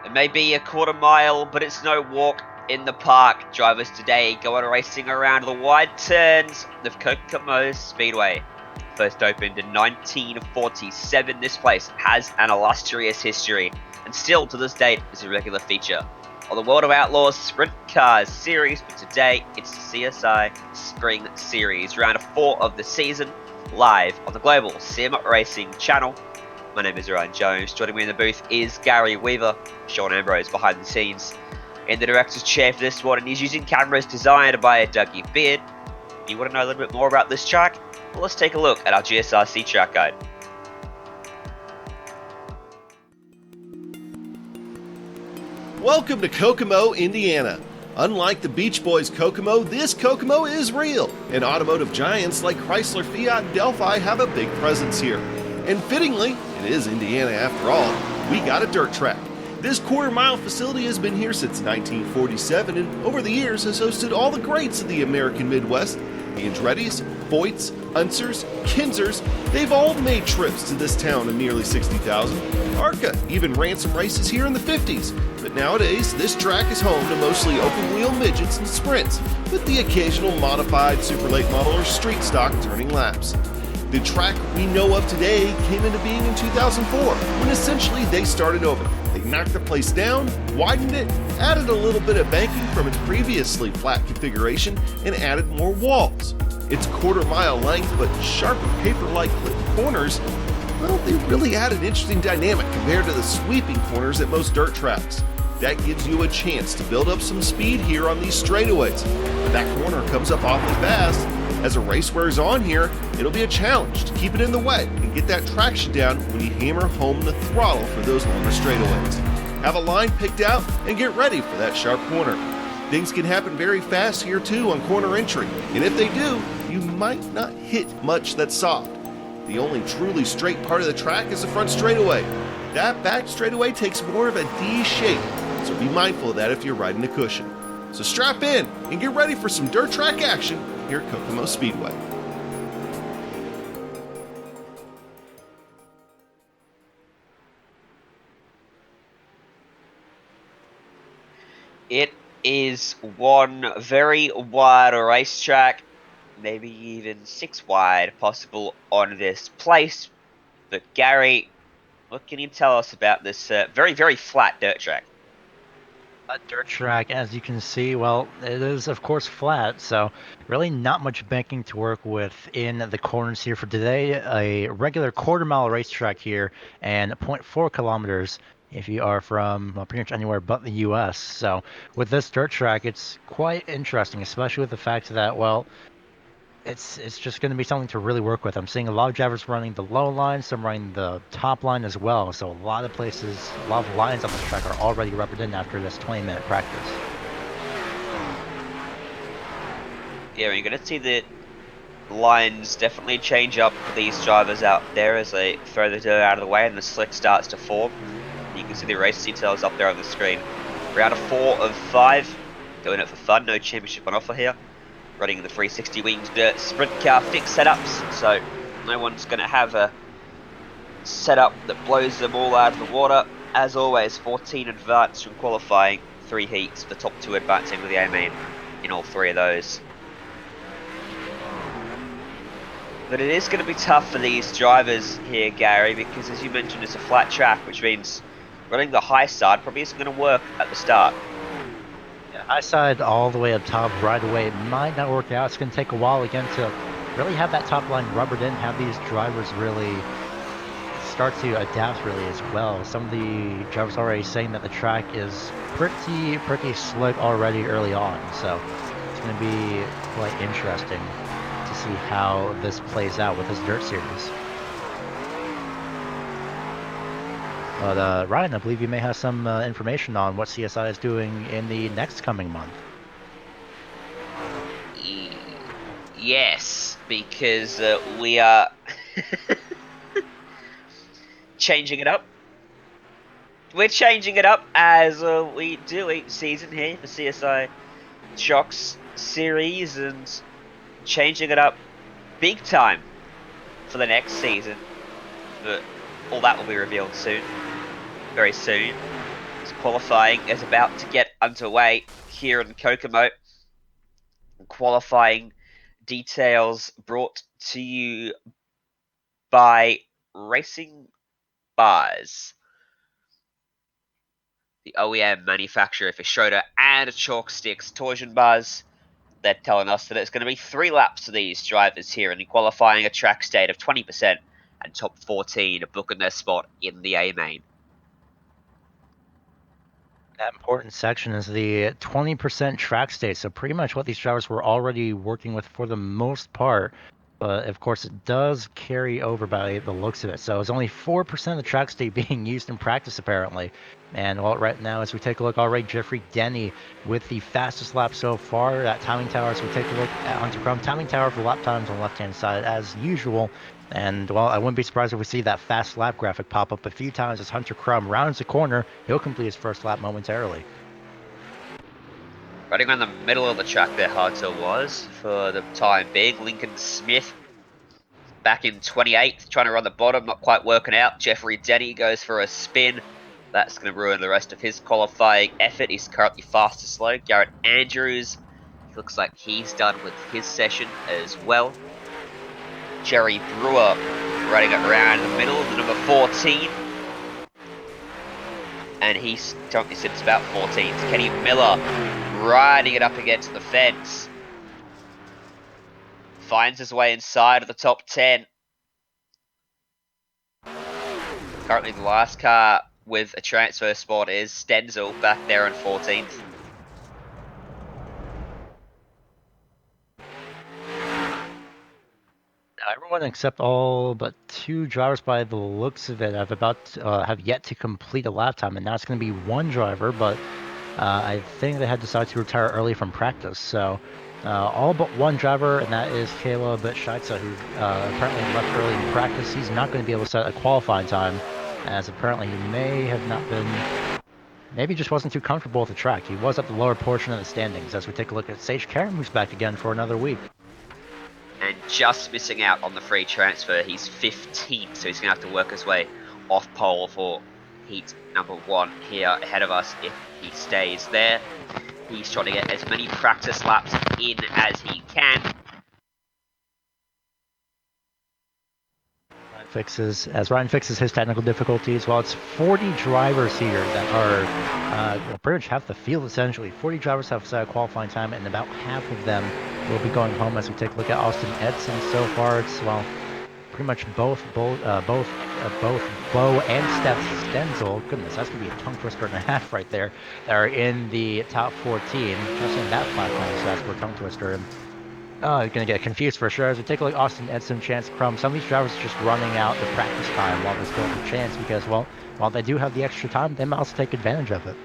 It may be a quarter mile, but it's no walk in the park. Drivers today go on racing around the wide turns of Kokomo Speedway. First opened in 1947, this place has an illustrious history, and still to this date is a regular feature of the World of Outlaws Sprint Cars series, but today it's the CSI Spring Series, round 4 of the season, live on the Global Sim Racing channel. My name is Ryan Jones. Joining me in the booth is Gary Weaver. Sean Ambrose behind the scenes in the director's chair for this one, and he's using cameras designed by Dougie Beard. If you want to know a little bit more about this track, well, let's take a look at our GSRC track guide. Welcome to Kokomo, Indiana. Unlike the Beach Boys Kokomo, this Kokomo is real, and automotive giants like Chrysler, Fiat, and Delphi have a big presence here. And fittingly, it is Indiana after all, we got a dirt track. This quarter-mile facility has been here since 1947 and over the years has hosted all the greats of the American Midwest. The Andretti's, Voigts, Unsers, Kinzers, they've all made trips to this town of nearly 60,000. ARCA even ran some races here in the 50s, but But nowadays, this track is home to mostly open-wheel midgets and sprints, with the occasional modified super late model or street stock turning laps. The track we know of today came into being in 2004, when essentially they started over. They knocked the place down, widened it, added a little bit of banking from its previously flat configuration, and added more walls. Its quarter-mile length but sharper paper-like clipped corners, well, they really add an interesting dynamic compared to the sweeping corners at most dirt tracks. That gives you a chance to build up some speed here on these straightaways, but that corner comes up awfully fast. As the race wears on here, it'll be a challenge to keep it in the wet and get that traction down when you hammer home the throttle for those longer straightaways. Have a line picked out and get ready for that sharp corner. Things can happen very fast here too on corner entry, and if they do, you might not hit much that's soft. The only truly straight part of the track is the front straightaway. That back straightaway takes more of a D shape, so be mindful of that if you're riding a cushion. So strap in and get ready for some dirt track action here at Kokomo Speedway. It is one very wide racetrack, maybe even 6 wide possible on this place. But Gary, what can you tell us about this very, very flat dirt track? A dirt track, as you can see, well, it is of course flat, so really not much banking to work with in the corners here for today. A regular quarter-mile racetrack here, and 0.4 kilometers if you are from pretty much anywhere but the U.S. So with this dirt track, it's quite interesting, especially with the fact that, well, it's just going to be something to really work with. I'm seeing a lot of drivers running the low line, some running the top line as well. So a lot of places, a lot of lines on this track are already rubbered in after this 20-minute practice. Yeah, you're going to see the lines definitely change up for these drivers out there as they throw the dirt out of the way and the slick starts to form. You can see the race details up there on the screen. Round of 4 of 5, doing it for fun, no championship on offer here. Running the 360 winged sprint car fixed setups, so no one's going to have a setup that blows them all out of the water. As always, 14 advanced from qualifying, 3 heats, the top 2 advancing to the A-main in all 3 of those. But it is going to be tough for these drivers here, Gary, because as you mentioned, it's a flat track, which means running the high side probably isn't going to work at the start. High side all the way up top right away. It might not work out. It's going to take a while again to really have that top line rubbered in, have these drivers really start to adapt really as well. Some of the drivers already saying that the track is pretty slick already early on. So it's going to be quite interesting to see how this plays out with this dirt series. But Ryan, I believe you may have some information on what CSI is doing in the next coming month. Yes, because we are changing it up. We're changing it up as we do each season here for CSI Shocks series, and changing it up big time for the next season. But all that will be revealed soon. Very soon. As qualifying is about to get underway here in Kokomo. Qualifying details brought to you by Racing Bars, the OEM manufacturer for Schroeder and Chalk Sticks torsion bars. They're telling us that it's going to be 3 laps for these drivers here, and qualifying a track state of 20% and top 14 booking their spot in the A-main. That important section is the 20% track state. So pretty much what these drivers were already working with for the most part. But of course, it does carry over by the looks of it. So it's only 4% of the track state being used in practice, apparently. And well, right now, as we take a look already, Jeffrey Denny with the fastest lap so far at timing tower. So we take a look at Hunter Crum timing tower for lap times on the left-hand side as usual. And, well, I wouldn't be surprised if we see that fast lap graphic pop up a few times as Hunter Crum rounds the corner. He'll complete his first lap momentarily. Running around the middle of the track there, Hunter was, for the time being. Lincoln Smith back in 28th, trying to run the bottom, not quite working out. Jeffrey Denny goes for a spin That's going to ruin the rest of his qualifying effort. He's currently fast to slow. Garrett Andrews, looks like he's done with his session as well. Jerry Brewer running it around in the middle, the number 14. And he's currently sits about 14th. Kenny Miller riding it up against the fence. Finds his way inside of the top 10. Currently the last car with a transfer spot is Stenzel back there in 14th. Everyone except all but 2 drivers by the looks of it have yet to complete a lap time, and now it's going to be 1 driver, but I think they had decided to retire early from practice. So all but 1 driver, and that is Caleb Scheitzer, who apparently left early in practice. He's not going to be able to set a qualifying time, as apparently he may have not been, maybe just wasn't too comfortable with the track. He was at the lower portion of the standings. As we take a look at Sage Karam, who's back again for another week. And just missing out on the free transfer. He's 15th, so he's going to have to work his way off pole for heat number 1 here ahead of us if he stays there. He's trying to get as many practice laps in as he can. Ryan fixes his technical difficulties, well, it's 40 drivers here that are pretty much half the field essentially. 40 drivers have set a qualifying time, and about half of them will be going home. As we take a look at Austin Edson, so far it's, well, pretty much both Bo and Steph Stenzel. Goodness, that's gonna be a tongue twister and a half right there. That are in the top 14. Just in that 5 times, so that's for a tongue twister. And you're going to get confused for sure. As we take a look, Austin Edson, Chance Crum, some of these drivers are just running out the practice time while they're still have a chance because, well, while they do have the extra time, they might also take advantage of it.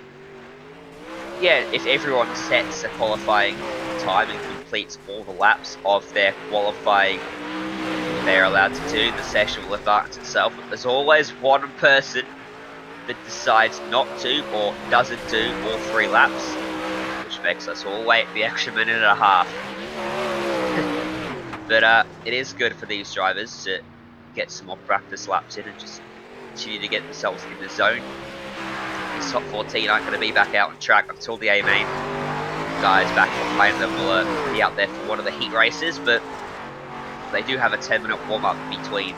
Yeah, if everyone sets a qualifying time and completes all the laps of their qualifying they're allowed to do, the session will advance itself. But there's always one person that decides not to or doesn't do all 3 laps, which makes us all wait the extra minute and a half. But it is good for these drivers to get some more practice laps in and just continue to get themselves in the zone. These top 14 aren't going to be back out on track until the A-main guys back behind them will be out there for one of the heat races, but they do have a 10-minute warm-up between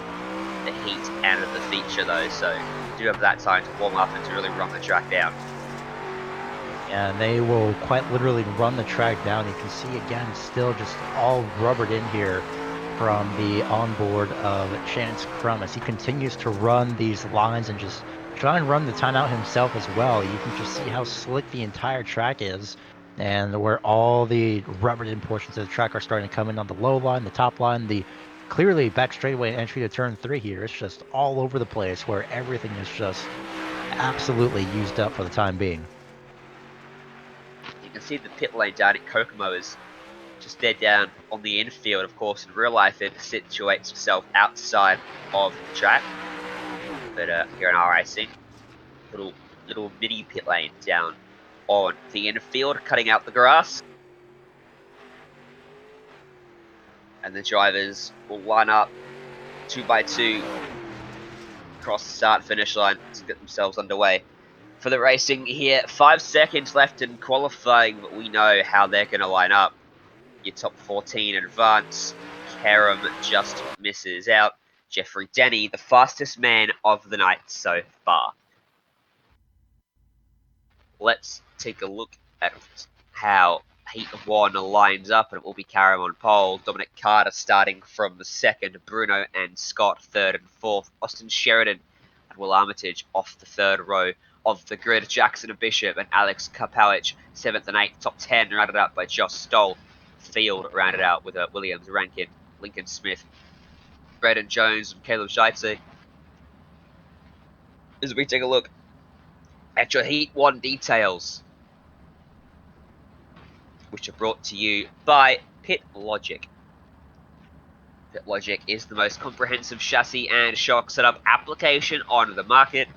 the heat and the feature though, so you do have that time to warm up and to really run the track down. And they will quite literally run the track down. You can see again, still just all rubbered in here from the onboard of Chance Crum as he continues to run these lines and just try and run the timeout himself as well. You can just see how slick the entire track is and where all the rubbered in portions of the track are starting to come in on the low line, the top line, the clearly back straightaway entry to turn 3 here. It's just all over the place where everything is just absolutely used up for the time being. You can see the pit lane down at Kokomo is just dead down on the infield. Of course, in real life, it situates itself outside of the track. But here in our racing, little mini pit lane down on the infield, cutting out the grass. And the drivers will line up 2 by 2 across the start finish line to get themselves underway for the racing here. 5 seconds left in qualifying, but we know how they're going to line up. Your top 14 in advance. Karam just misses out. Jeffrey Denny, the fastest man of the night so far. Let's take a look at how Heat 1 lines up, and it will be Karam on pole, Dominic Carter starting from the 2nd, Bruno and Scott 3rd and 4th, Austin Sheridan and Will Armitage off the 3rd row of the grid, Jackson and Bishop and Alex Kapowicz 7th and 8th, top 10 rounded out by Josh Stoll, field rounded out with Williams, Rankin, Lincoln Smith, Braden Jones and Caleb Scheitzer. As we take a look at your Heat 1 details, which are brought to you by PitLogic. PitLogic is the most comprehensive chassis and shock setup application on the market,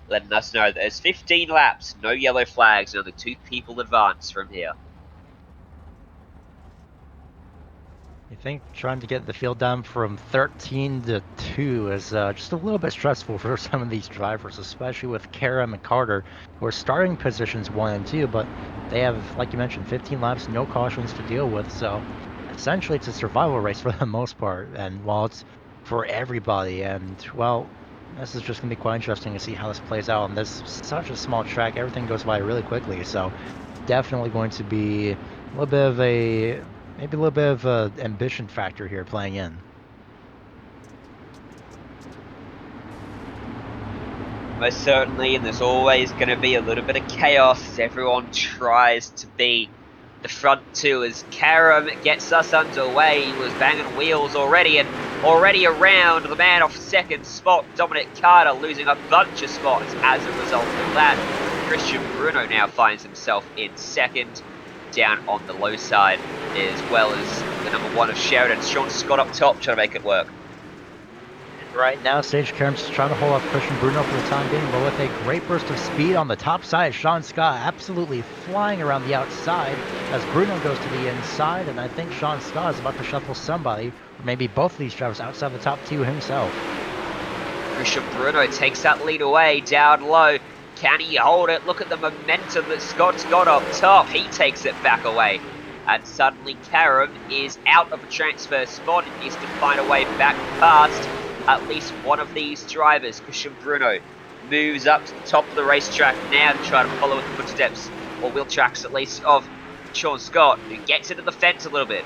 letting us know that there's 15 laps, no yellow flags, and only 2 people advance from here. I think trying to get the field down from 13 to 2 is just a little bit stressful for some of these drivers, especially with Karam and Carter, who are starting positions 1 and 2, but they have, like you mentioned, 15 laps, no cautions to deal with, so essentially it's a survival race for the most part, and while it's for everybody, and, well, this is just going to be quite interesting to see how this plays out on this such a small track. Everything goes by really quickly, so definitely going to be a little bit of a maybe a little bit of a ambition factor here playing in. Most certainly, and there's always going to be a little bit of chaos as everyone tries to be the front two. As Karam gets us underway, he was banging wheels already, and already around the man off second spot, Dominic Carter, losing a bunch of spots as a result of that. Christian Bruno now finds himself in second, down on the low side, as well as the number 1 of Sheridan. Sean Scott up top trying to make it work. Right now, Sage Karam's just trying to hold off Christian Bruno for the time being, but with a great burst of speed on the top side, Sean Scott absolutely flying around the outside as Bruno goes to the inside, and I think Sean Scott is about to shuffle somebody, or maybe both of these drivers outside the top 2 himself. Christian Bruno takes that lead away, down low. Can he hold it? Look at the momentum that Scott's got up top. He takes it back away. And suddenly Karam is out of a transfer spot and needs to find a way back past at least one of these drivers. Christian Bruno moves up to the top of the racetrack now to try to follow in the footsteps, or wheel tracks at least, of Sean Scott, who gets into the fence a little bit.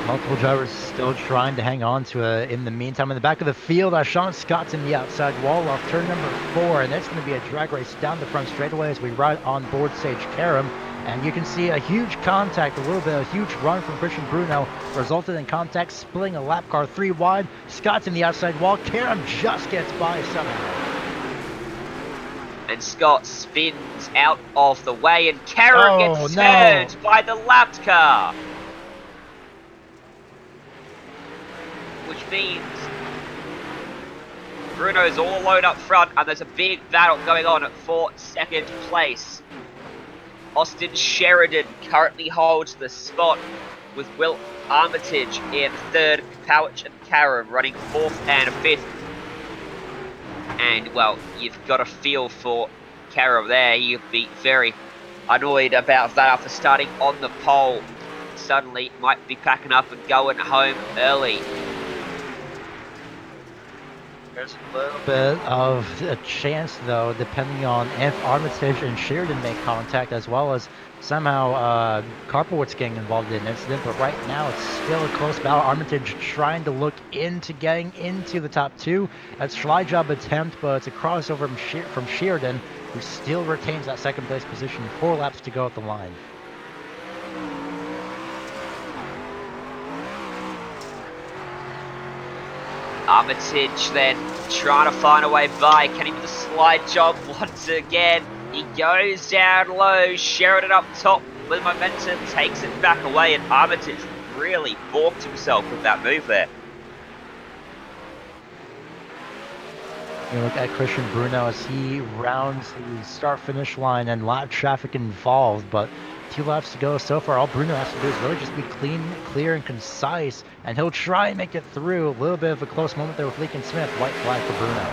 Multiple drivers still trying to hang on to it. In the meantime, in the back of the field, Sean Scott's in the outside wall off turn number 4, and it's going to be a drag race down the front straightaway as we ride on board Sage Karam. And you can see a huge contact, a huge run from Christian Bruno, resulted in contact, splitting a lap car 3 wide. Scott's in the outside wall. Karam just gets by somehow. And Scott spins out of the way, and Karam gets turned by the lapped car. Which means Bruno's all alone up front, and there's a big battle going on for second place. Austin Sheridan currently holds the spot with Will Armitage in third, Powich and Karam running fourth and fifth. And, well, you've got a feel for Karam there. You'd be very annoyed about that after starting on the pole. Suddenly might be packing up and going home early. There's a little bit of a chance, though, depending on if Armitage and Sheridan make contact, as well as somehow Karpowitz getting involved in an incident. But right now, it's still a close battle. Armitage trying to look into getting into the top 2. That's fly job attempt, but it's a crossover from Sheridan, who still retains that second place position. 4 laps to go at the line. Armitage then trying to find a way by. Can he do the slide job once again? He goes down low. Sheridan up top with momentum, takes it back away, and Armitage really balked himself with that move there. You look at Christian Bruno as he rounds the start-finish line and lap traffic involved, but 2 laps to go so far. All Bruno has to do is really just be clean, clear, and concise, and he'll try and make it through. A little bit of a close moment there with Lincoln Smith. White flag for Bruno.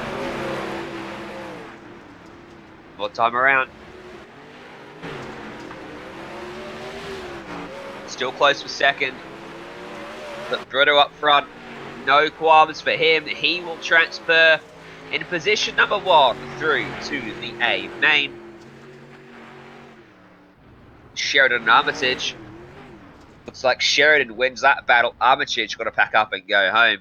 More time around. Still close for second, but Bruno up front. No qualms for him. He will transfer in position number 1 through to the A main. Sheridan and Armitage. Looks like Sheridan wins that battle. Armitage got to pack up and go home.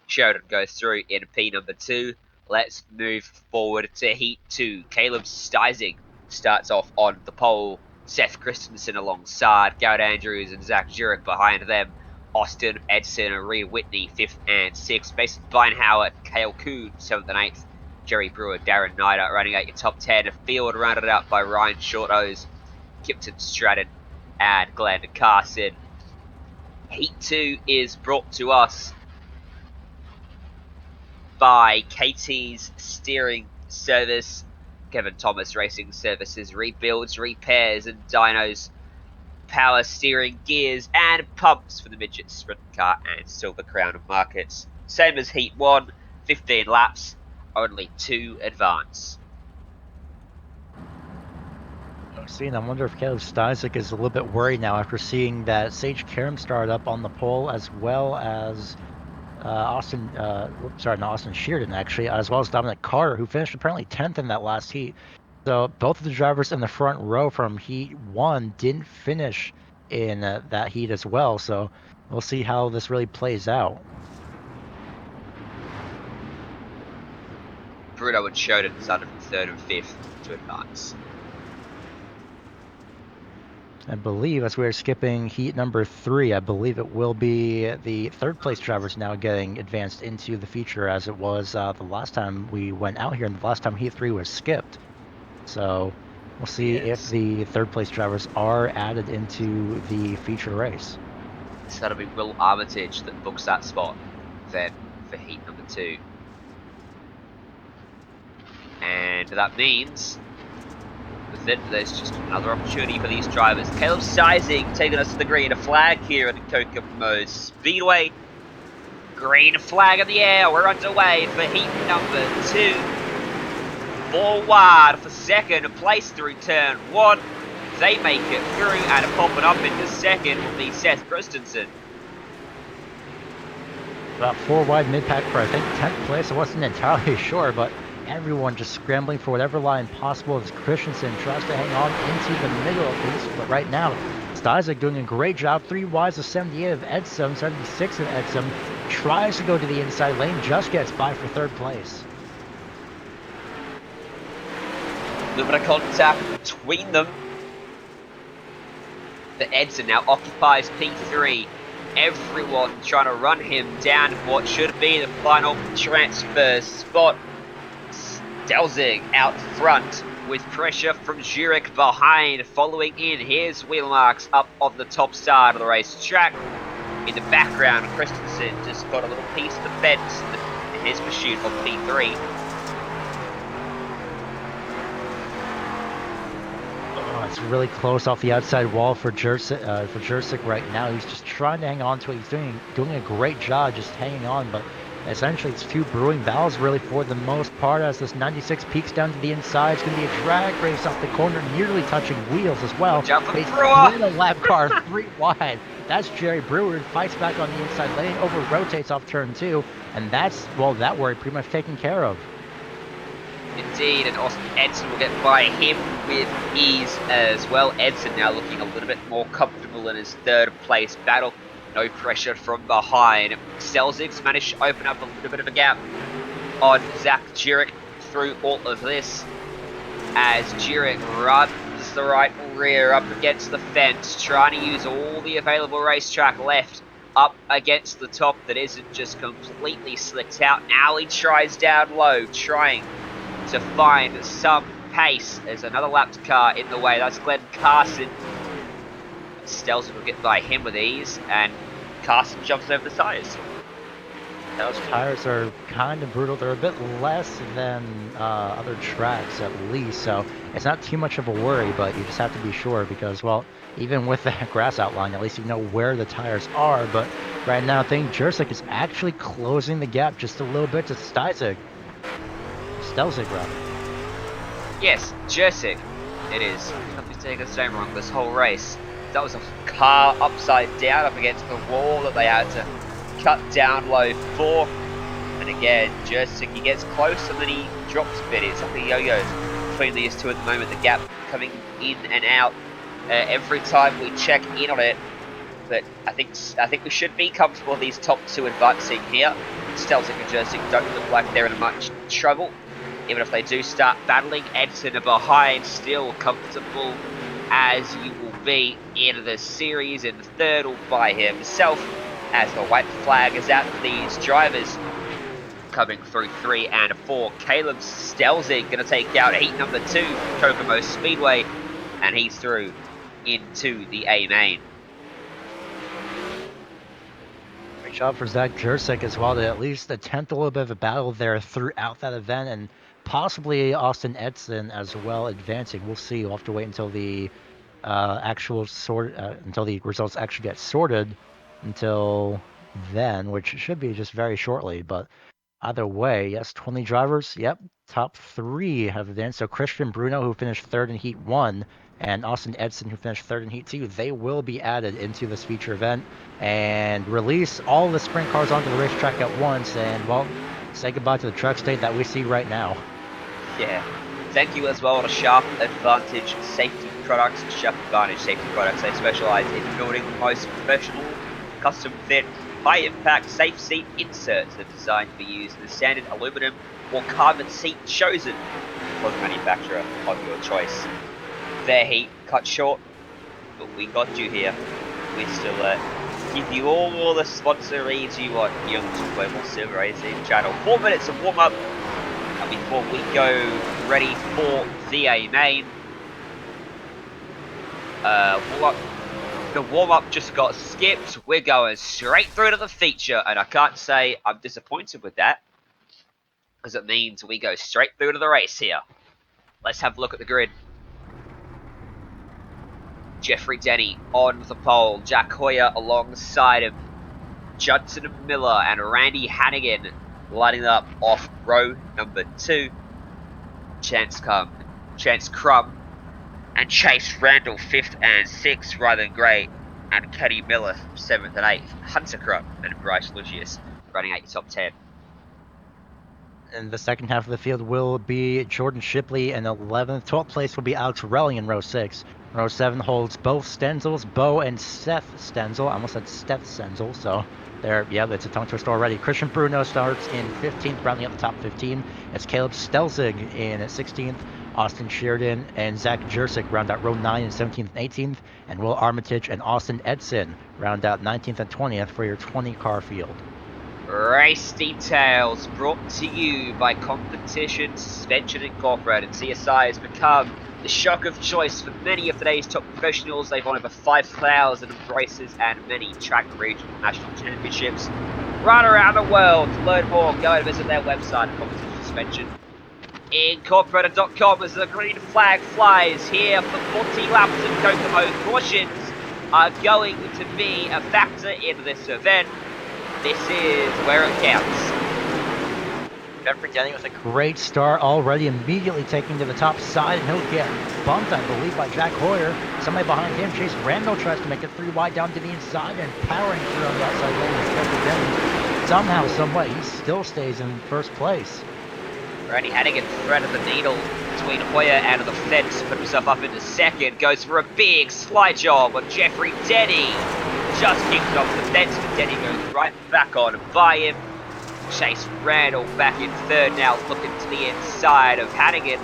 Sheridan goes through in P number 2. Let's move forward to Heat 2. Caleb Steising starts off on the pole. Seth Christensen alongside. Garrett Andrews and Zach Jurek behind them. Austin Edson and Reed Whitney 5th and 6th. Mason Beinhauer, Cale Kuhn 7th and 8th. Jerry Brewer, Darren Nider running out your top 10. A field rounded out by Ryan Shorthose, Kipton Stratton, and Glenn Carson. Heat 2 is brought to us by KT's Steering Service, Kevin Thomas Racing Services, Rebuilds, Repairs, and Dynos, power steering, gears, and pumps for the midget sprint car and silver crown of markets. Same as Heat 1, 15 laps, only 2 advance. I wonder if Caleb Styzik is a little bit worried now after seeing that Sage Karam started up on the pole, as well as Austin Sheardon, actually, as well as Dominic Carter, who finished apparently 10th in that last heat. So both of the drivers in the front row from Heat 1 didn't finish in that heat as well. So we'll see how this really plays out. Bruno and Shodan started from 3rd and 5th to advance. I believe, as we're skipping heat number 3, I believe it will be the 3rd place drivers now getting advanced into the feature, as it was the last time we went out here and the last time heat 3 was skipped. So we'll see if the 3rd place drivers are added into the feature race. So that'll be Will Armitage that books that spot then for heat number 2. And that means that there's just another opportunity for these drivers. Caleb Styzik taking us to the green flag here at Kokomo Speedway. Green flag in the air. We're underway for heat number 2. 4 wide for 2nd place through turn 1. They make it through, and popping up into 2nd will be Seth Christensen. About 4 wide mid-pack for, I think, 10th place. I wasn't entirely sure, but everyone just scrambling for whatever line possible as Christensen tries to hang on into the middle of these. But right now, Styzik doing a great job. 3 wides of 78 of Edsum, 76 of Edsum. Tries to go to the inside lane, just gets by for 3rd place. A little bit of contact between them. The Edson now occupies P3. Everyone trying to run him down what should be the final transfer spot. Stelzig out front with pressure from Zurich behind. Following in, here's wheel marks up on the top side of the racetrack. In the background, Christensen just got a little piece of the fence in his pursuit of P3. It's really close off the outside wall for Jursic right now. He's just trying to hang on to it. He's doing a great job just hanging on, but essentially it's 2 brewing battles really for the most part, as this 96 peaks down to the inside. It's going to be a drag race off the corner, nearly touching wheels as well. He's in a lap car 3 wide. That's Jerry Brewer, fights back on the inside lane, over rotates off turn 2, and that's, well, that worry pretty much taken care of. Indeed, and Austin Edson will get by him with ease as well. Edson now looking a little bit more comfortable in his 3rd place battle. No pressure from behind. Stelzig's managed to open up a little bit of a gap on Zach Jurek through all of this, as Jurek runs the right rear up against the fence, trying to use all the available racetrack left up against the top that isn't just completely slicked out. Now he tries down low, trying to find some pace. There's another lapped car in the way. That's Glenn Carson. Stelzig will get by him with ease, and Carson jumps over the tyres. Those tires are kind of brutal. They're a bit less than other tracks, at least, so it's not too much of a worry, but you just have to be sure because, well, even with that grass outline, at least you know where the tires are. But right now, I think Jursic is actually closing the gap just a little bit to Stelzig, rather. Yes, Jursic. It is. Nothing's taking us name wrong this whole race. That was a car upside down up against the wall that they had to cut down low for. And again, Jursic, he gets close and then he drops a bit. It's like the yo-yos between these two at the moment. The gap coming in and out every time we check in on it. But I think we should be comfortable with these top 2 advancing here. Stelzig and Jursic don't look like they're in much trouble. Even if they do start battling, Edson are behind, still comfortable as you will be in the series, in 3rd all by himself, as the white flag is out for these drivers. Coming through 3 and 4, Caleb Stelzig going to take out heat number 2, Kokomo Speedway, and he's through into the A main. Great job for Zach Jursic as well to at least attempt a little bit of a battle there throughout that event, and possibly Austin Edson as well advancing. We'll see. We'll have to wait until the until the results actually get sorted until then, which should be just very shortly. But either way, yes, 20 drivers. Yep, top 3 have advanced. So Christian Bruno, who finished 3rd in Heat 1, and Austin Edson, who finished 3rd in Heat 2, they will be added into this feature event and release all the sprint cars onto the racetrack at once. And well, say goodbye to the truck state that we see right now. Yeah. Thank you as well to Sharp Advantage Safety Products. Sharp Advantage Safety Products, they specialise in building the most professional, custom fit, high impact, safe seat inserts that are designed to be used in the standard aluminum or carbon seat chosen for the manufacturer of your choice. Their heat cut short, but we got you here. We still give you all the sponsor leads you want. Young's Global Silver Racing Channel. 4 minutes of warm up. And before we go ready for VA main, the warm-up just got skipped. We're going straight through to the feature, and I can't say I'm disappointed with that, because it means we go straight through to the race here. Let's have a look at the grid. Jeffrey Denny on the pole, Jack Hoyer alongside him, Judson Miller and Randy Hannigan lining up off row number 2. Chance Crum and Chase Randall 5th and 6th, Rylan Gray and Kenny Miller 7th and 8th, Hunter Crum and Bryce Lucius running out your top 10. In the second half of the field will be Jordan Shipley in 11th. 12th place will be Alex Relling in row 6. Row 7 holds both Stenzels, Bo and Seth Stenzel. I almost said Steph Stenzel, so there, yeah, it's a tongue twister already. Christian Bruno starts in 15th, rounding up the top 15. It's Caleb Stelzig in 16th. Austin Sheridan and Zach Jurczyk round out row 9 and 17th and 18th. And Will Armitage and Austin Edson round out 19th and 20th for your 20-car field. Race details brought to you by Competition Suspension Incorporated. CSI has become the shock of choice for many of today's top professionals. They've won over 5,000 races and many track regional national championships right around the world. To learn more, go and visit their website, Competition Suspension Incorporated.com, as the green flag flies here for 40 laps of Kokomo. Cautions are going to be a factor in this event. This is where it counts. Jeffrey Denny with a great start already, immediately taking to the top side, and he'll get bumped, I believe, by Jack Hoyer. Somebody behind him, Chase Randall, tries to make it 3 wide down to the inside and powering through on the outside lane with Jeffrey Denny. Somehow, someway, he still stays in first place. Randy Hannigan threaded the needle between Hoyer and the fence, put himself up into second, goes for a big slide job on Jeffrey Denny. Just kicked it off the fence, but Denny goes right back on and by him. Chase Randall back in third now, looking to the inside of Hannigan.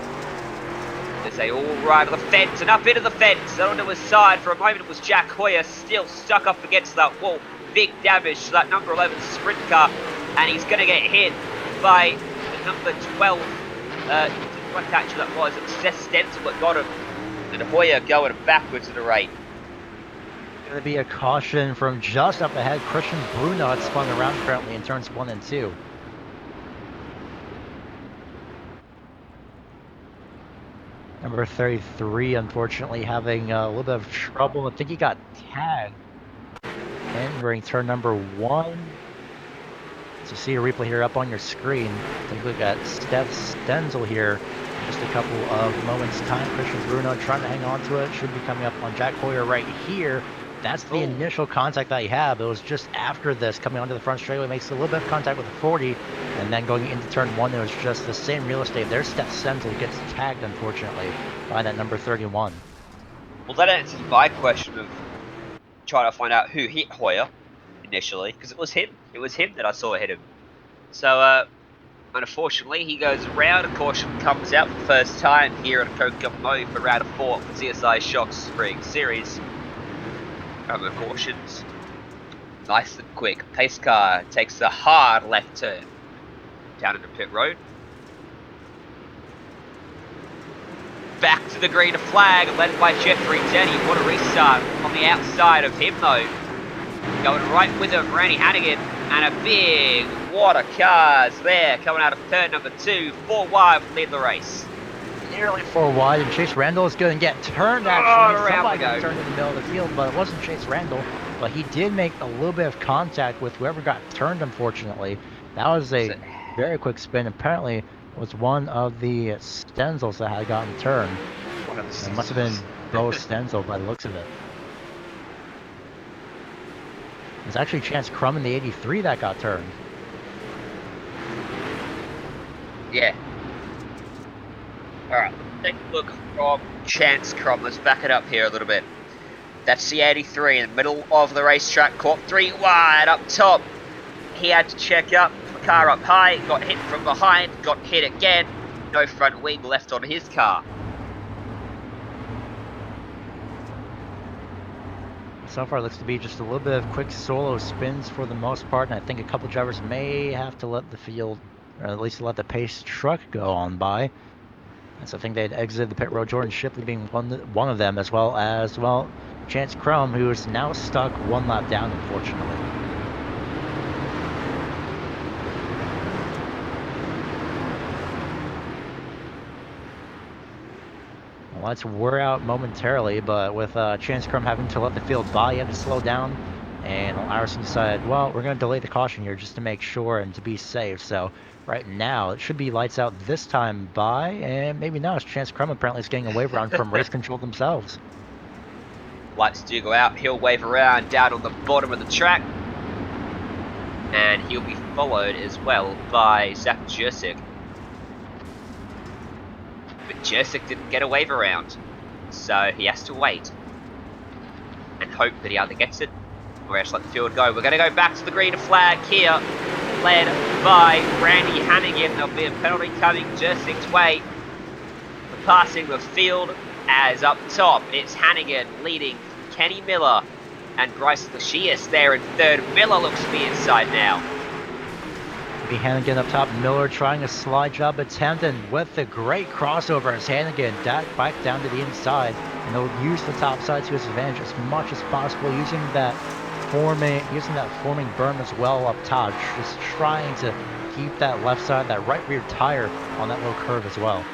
As they all ride to the fence and up into the fence, and onto his side. For a moment it was Jack Hoyer, still stuck up against that wall. Big damage to that number 11 sprint car, and he's going to get hit by the number 12. What catch that was? It was Seth Stenzel that got him. And Hoyer going backwards at the rate. Going to be a caution from just up ahead. Christian Bruno had spun around currently in turns 1 and 2. Number 33, unfortunately, having a little bit of trouble. I think he got tagged entering turn number 1. So see a replay here up on your screen. Take a look at Steph Stenzel here. Just a couple of moments time. Christian Bruno trying to hang on to it. Should be coming up on Jack Hoyer right here. That's the initial contact that you have. It was just after this, coming onto the front straightaway, makes a little bit of contact with the 40, and then going into turn 1, it was just the same real estate. There's Steph Stenzel gets tagged, unfortunately, by that number 31. Well, that answers my question of trying to find out who hit Hoyer initially, because it was him. It was him that I saw hit him. So, unfortunately, he goes around. A caution comes out for the first time here at Kokomo for round 4 for CSI Shocks Spring Series. Over cautions. Nice and quick. Pace car takes a hard left turn down into pit road. Back to the green flag, led by Jeffrey Denny. What a restart on the outside of him, though. Going right with him, Randy Hannigan, and a big wad of cars there coming out of turn number 2. 4 wide from lead the race. nearly 4 wide, and Chase Randall is going to get turned, Oh, actually. around we Somebody got go. turned in the middle of the field, but it wasn't Chase Randall. But he did make a little bit of contact with whoever got turned, unfortunately. That was a very quick spin. Apparently, it was one of the Stenzels that had gotten turned. One of the It must have been Bo Stenzel by the looks of it. It's actually Chance Crum in the 83 that got turned. Yeah. Alright, take a look from Chance Crum. Let's back it up here a little bit. That's the 83 in the middle of the racetrack, caught 3 wide up top. He had to check up, car up high, got hit from behind, got hit again. No front wing left on his car. So far, it looks to be just a little bit of quick solo spins for the most part, and I think a couple drivers may have to let the field, or at least let the pace truck go on by. And so I think they'd exited the pit road, Jordan Shipley being one of them, as well as, well, Chance Crum, who is now stuck 1 lap down, unfortunately. The lights were out momentarily, but with Chance Crum having to let the field by, he had to slow down. And Larson decided, well, we're going to delay the caution here just to make sure and to be safe. So right now, it should be lights out this time by, and maybe not, as Chance Crum apparently is getting a wave around from race control themselves. Lights do go out, he'll wave around down on the bottom of the track. And he'll be followed as well by Zach Jursic. But Jursic didn't get a wave around, so he has to wait and hope that he either gets it or else let the field go. We're going to go back to the green flag here, led by Randy Hannigan. There'll be a penalty coming Jursic's way for passing the field, as up top it's Hannigan leading Kenny Miller and Bryce Lachias there in third. Miller looks to be inside now. Hannigan up top, Miller trying a slide job attempt, and with the great crossover as Hannigan back down to the inside, and he'll use the top side to his advantage as much as possible, using that forming berm as well up top, just trying to keep that left side, that right rear tire on that low curve as well.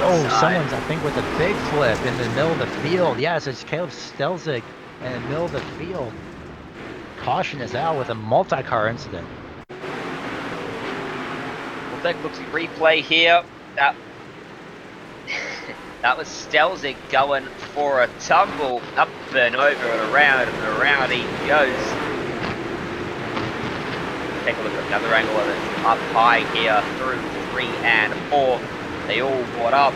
Oh, someone's, I think, with a big flip in the middle of the field. Yes, it's Caleb Stelzig in the middle of the field. Caution is out with a multi-car incident. We'll take a look at the replay here. That was Stelzig going for a tumble, up and over and around he goes. Take a look at another angle of it. Up high here through 3 and 4. They all brought up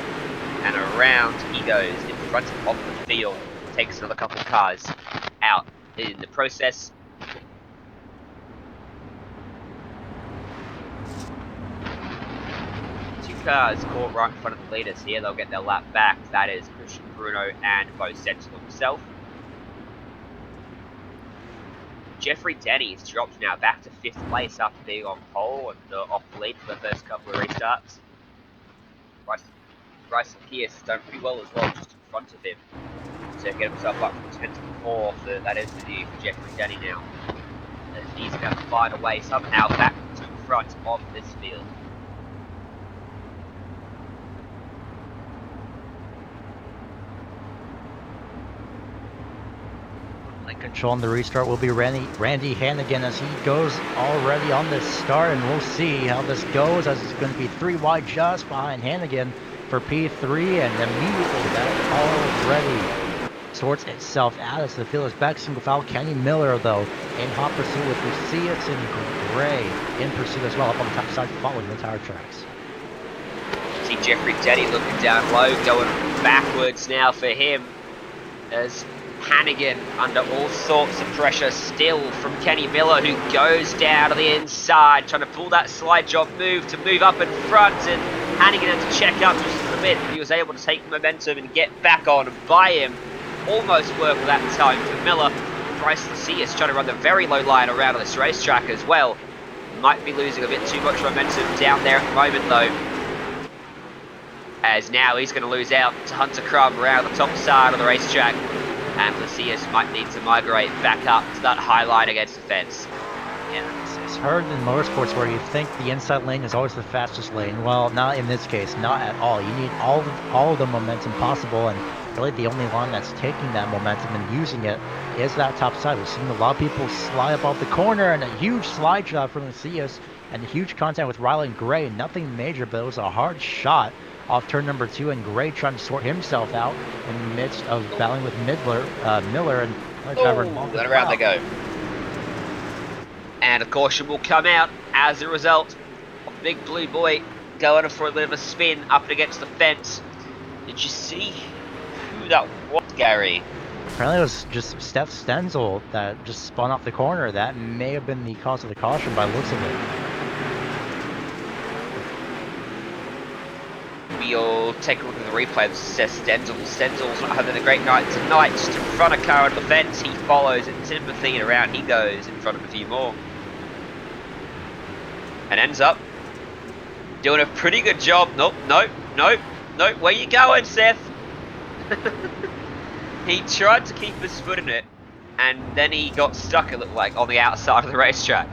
and around he goes in front of the field. Takes another couple of cars out in the process. Two cars caught right in front of the leaders here. They'll get their lap back. That is Christian Bruno and Bo Stenzel himself. Jeffrey Denny's dropped now back to 5th place after being on pole and off the lead for the first couple of restarts. Bryce Pierce has done pretty well as well, just in front of him, to get himself up from 10th to 4th. That is the new for Jeffrey Denny now. And he's going to find a way somehow back to the front of this field. Control on the restart will be Randy Hannigan as he goes already on this start, and we'll see how this goes, as it's going to be 3 wide just behind Hannigan for P3, and immediately that already sorts itself out as the field is back. Single foul. Kenny Miller, though, in hot pursuit with Lucius and Gray in pursuit as well, up on the top side, following the tire tracks. See Jeffrey Denny looking down low, going backwards now for him, as Hannigan under all sorts of pressure still from Kenny Miller, who goes down to the inside, trying to pull that slide job move to move up in front, and Hannigan had to check up just a bit, but he was able to take momentum and get back on and by him. Almost worked that time for Miller. Bryce Lacius trying to run the very low line around on this racetrack as well. Might be losing a bit too much momentum down there at the moment though, as now he's going to lose out to Hunter Crum around the top side of the racetrack. And Lacius might need to migrate back up to that high line against the fence. Yeah, it's heard in motorsports where you think the inside lane is always the fastest lane. Well, not in this case, not at all. You need all of the momentum possible, and really the only line that's taking that momentum and using it is that top side. We've seen a lot of people slide up off the corner, and a huge slide shot from Lucius, and a huge contact with Ryland Gray. Nothing major, but it was a hard shot off turn number 2, and Gray trying to sort himself out in the midst of battling with Miller, and another driver involved and as around well. they go. And a caution will come out as a result of Big Blue Boy going for a bit of a spin up against the fence. Did you see who that was, Gary? Apparently it was just Steph Stenzel that just spun off the corner. That may have been the cause of the caution by the looks of it. We'll take a look at the replay. This says Stenzel. Stenzel's not having a great night tonight. Just in front of car on the fence. He follows in sympathy, and around he goes in front of a few more. And ends up doing a pretty good job. Nope. Where you going, Seth? He tried to keep his foot in it, and then he got stuck, it looked like, on the outside of the racetrack.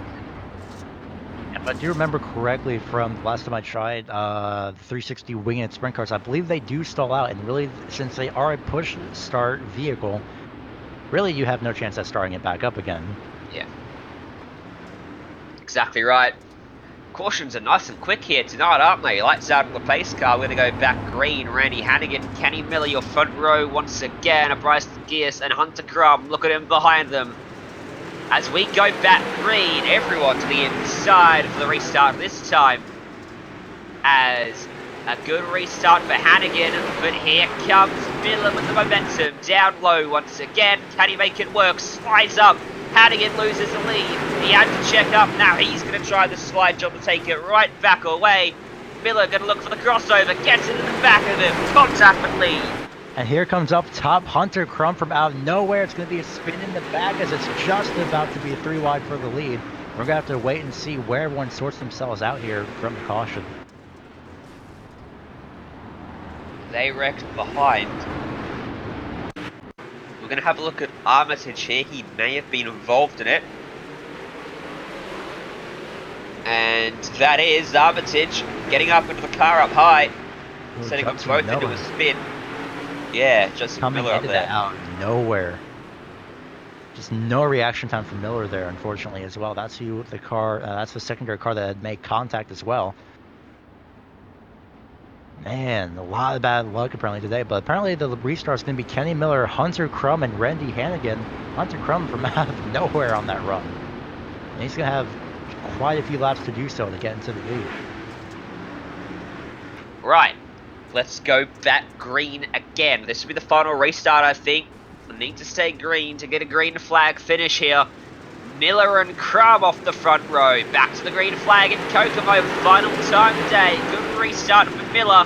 If I do remember correctly from the last time I tried the 360 wing and sprint cars, I believe they do stall out, and really, since they are a push start vehicle, really you have no chance at starting it back up again. Yeah. Exactly right. Cautions are nice and quick here tonight, aren't they? Lights out of the pace car. We're going to go back green. Randy Hannigan, Kenny Miller, your front row once again. Bryce Gears and Hunter Crumb. Look at him behind them. As we go back green, everyone to the inside for the restart this time. As a good restart for Hannigan, but here comes Miller with the momentum. Down low once again. Can he make it work? Slides up. Hannigan loses the lead. He had to check up. Now he's going to try the slide job to take it right back away. Miller going to look for the crossover. Gets it in the back of him. Contact with lead. And here comes up top Hunter Crumb from out of nowhere. It's going to be a spin in the back as it's just about to be 3 wide for the lead. We're going to have to wait and see where everyone sorts themselves out here from the caution. They wrecked behind. We're going to have a look at Armitage here. He may have been involved in it. And that is Armitage getting up into the car up high. Setting them both into a spin. Yeah, just coming Miller up into there. that out of nowhere. Just no reaction time from Miller there, unfortunately, as well. That's who the car, that's the secondary car that had made contact as well. Man, a lot of bad luck apparently today, but apparently the restart is going to be Kenny Miller, Hunter Crumb, and Randy Hannigan. Hunter Crumb from out of nowhere on that run. And he's going to have quite a few laps to do so to get into the lead. Right, let's go back green again. This will be the final restart, I think. We need to stay green to get a green flag finish here. Miller and Crumb off the front row. Back to the green flag in Kokomo. Final time today. Good restart for Miller.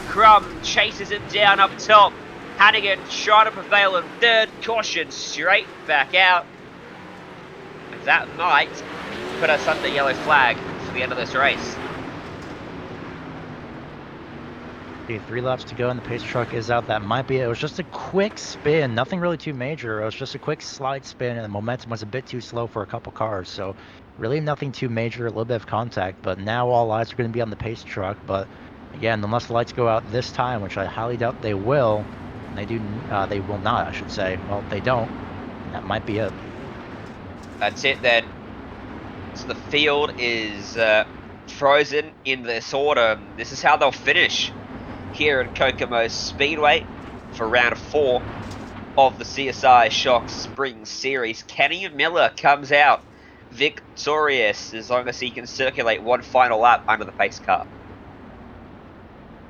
Crumb chases him down up top. Hannigan trying to prevail in third. Caution straight back out. And that might put us under yellow flag for the end of this race. 3 laps to go and the pace truck is out. That might be it. It was just a quick spin, nothing really too major. It was just a quick slide spin and the momentum was a bit too slow for a couple cars. So really nothing too major, a little bit of contact, but now all eyes are going to be on the pace truck. But again, unless the lights go out this time, which I highly doubt they will, and they will not, I should say. Well, if they don't, that might be it. That's it then. So the field is frozen in this order. This is how they'll finish here at Kokomo Speedway for round 4 of the CSI Shocks Spring Series. Kenny Miller comes out victorious as long as he can circulate one final lap under the pace car.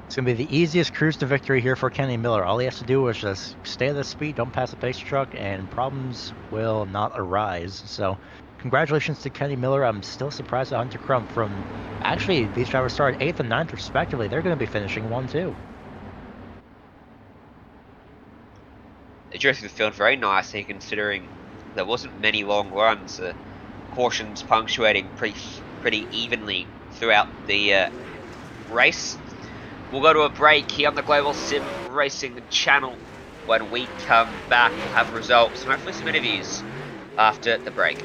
It's going to be the easiest cruise to victory here for Kenny Miller. All he has to do is just stay at the speed, don't pass the pace truck, and problems will not arise. So congratulations to Kenny Miller. I'm still surprised at Hunter Crumb from, actually, these drivers started 8th and 9th respectively. They're going to be finishing 1-2. They drove through the field very nicely considering there wasn't many long runs. Cautions punctuating pretty evenly throughout the race. We'll go to a break here on the Global Sim Racing channel. When we come back, we'll have results and hopefully some interviews after the break.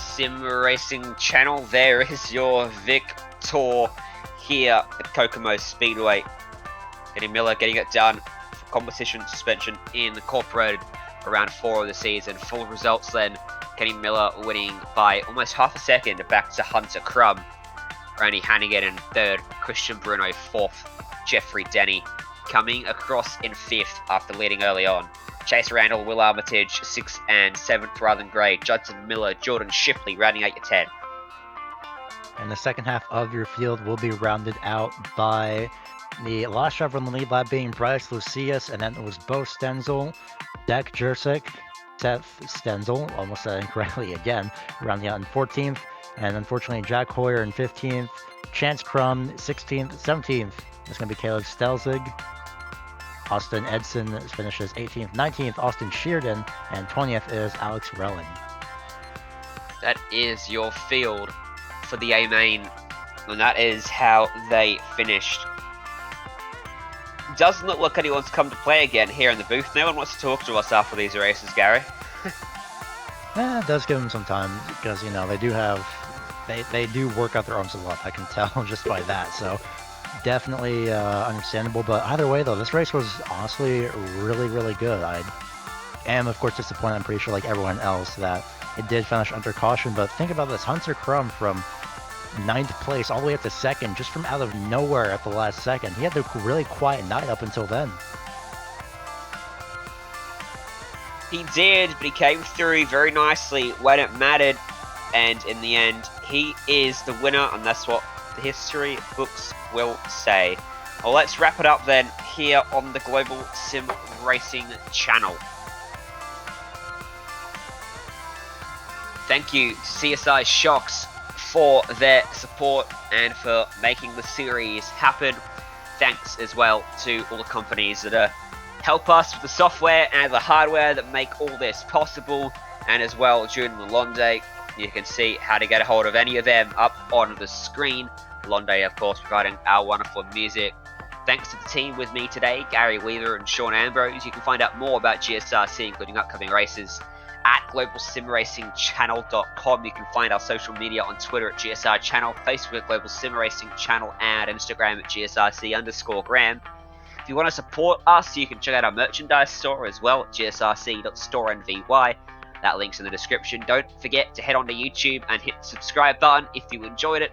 Sim Racing channel. There is your victor here at Kokomo Speedway. Eddie Miller getting it done for Competition Suspension Incorporated around 4 of the season. Full results then, Kenny Miller winning by almost half a second back to Hunter Crum. Randy Hannigan in 3rd, Christian Bruno 4th, Jeffrey Denny coming across in 5th after leading early on. Chase Randall, Will Armitage 6th and 7th, Rylan Gray, Judson Miller, Jordan Shipley rounding out your 10. And the second half of your field will be rounded out by the last driver in the lead lap being Bryce Lucius, and then it was Bo Stenzel, Dak Jursic, Seth Stenzel, almost said incorrectly again, rounding out in 14th, and unfortunately Jack Hoyer in 15th, Chance Crum 16th, 17th, it's going to be Caleb Stelzig, Austin Edson finishes 18th, 19th, Austin Shearden, and 20th is Alex Relling. That is your field for the A-Main, and that is how they finished. Doesn't look like anyone's come to play again here in the booth. No one wants to talk to us after these races, Gary. It does give them some time because, you know, they do work out their arms a lot. I can tell just by that. So definitely understandable. But either way, though, this race was honestly really, really good. I am, of course, disappointed. I'm pretty sure, like everyone else, that it did finish under caution. But think about this. Hunter Crum from 9th place all the way up to 2nd, just from out of nowhere at the last second. He had a really quiet night up until then. He did, but he came through very nicely when it mattered, and in the end, he is the winner, and that's what the history books will say. Well, let's wrap it up then here on the Global Sim Racing channel. Thank you to CSI Shocks for their support and for making the series happen. Thanks as well to all the companies that help us with the software and the hardware that make all this possible, and as well Limaland. You can see how to get a hold of any of them up on the screen. Limaland, of course, providing our wonderful music. Thanks to the team with me today, Gary Weaver and Sean Ambrose. You can find out more about GSRC, including upcoming races, at globalsimracingchannel.com. You can find our social media on Twitter at GSR Channel, Facebook at Global Sim Racing Channel, and Instagram at GSRC_gram. If you want to support us, you can check out our merchandise store as well at gsrc.storenvy. That link's in the description. Don't forget to head on to YouTube and hit the subscribe button if you enjoyed it,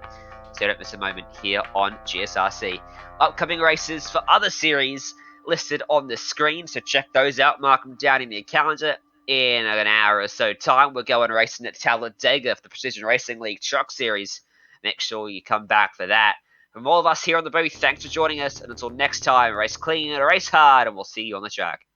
so you don't miss a moment here on GSRC. Upcoming races for other series listed on the screen, so check those out, mark them down in your calendar. In an hour or so time, we're going racing at Talladega for the Precision Racing League Truck Series. Make sure you come back for that. From all of us here on the booth, thanks for joining us, and until next time, race clean and race hard, and we'll see you on the track.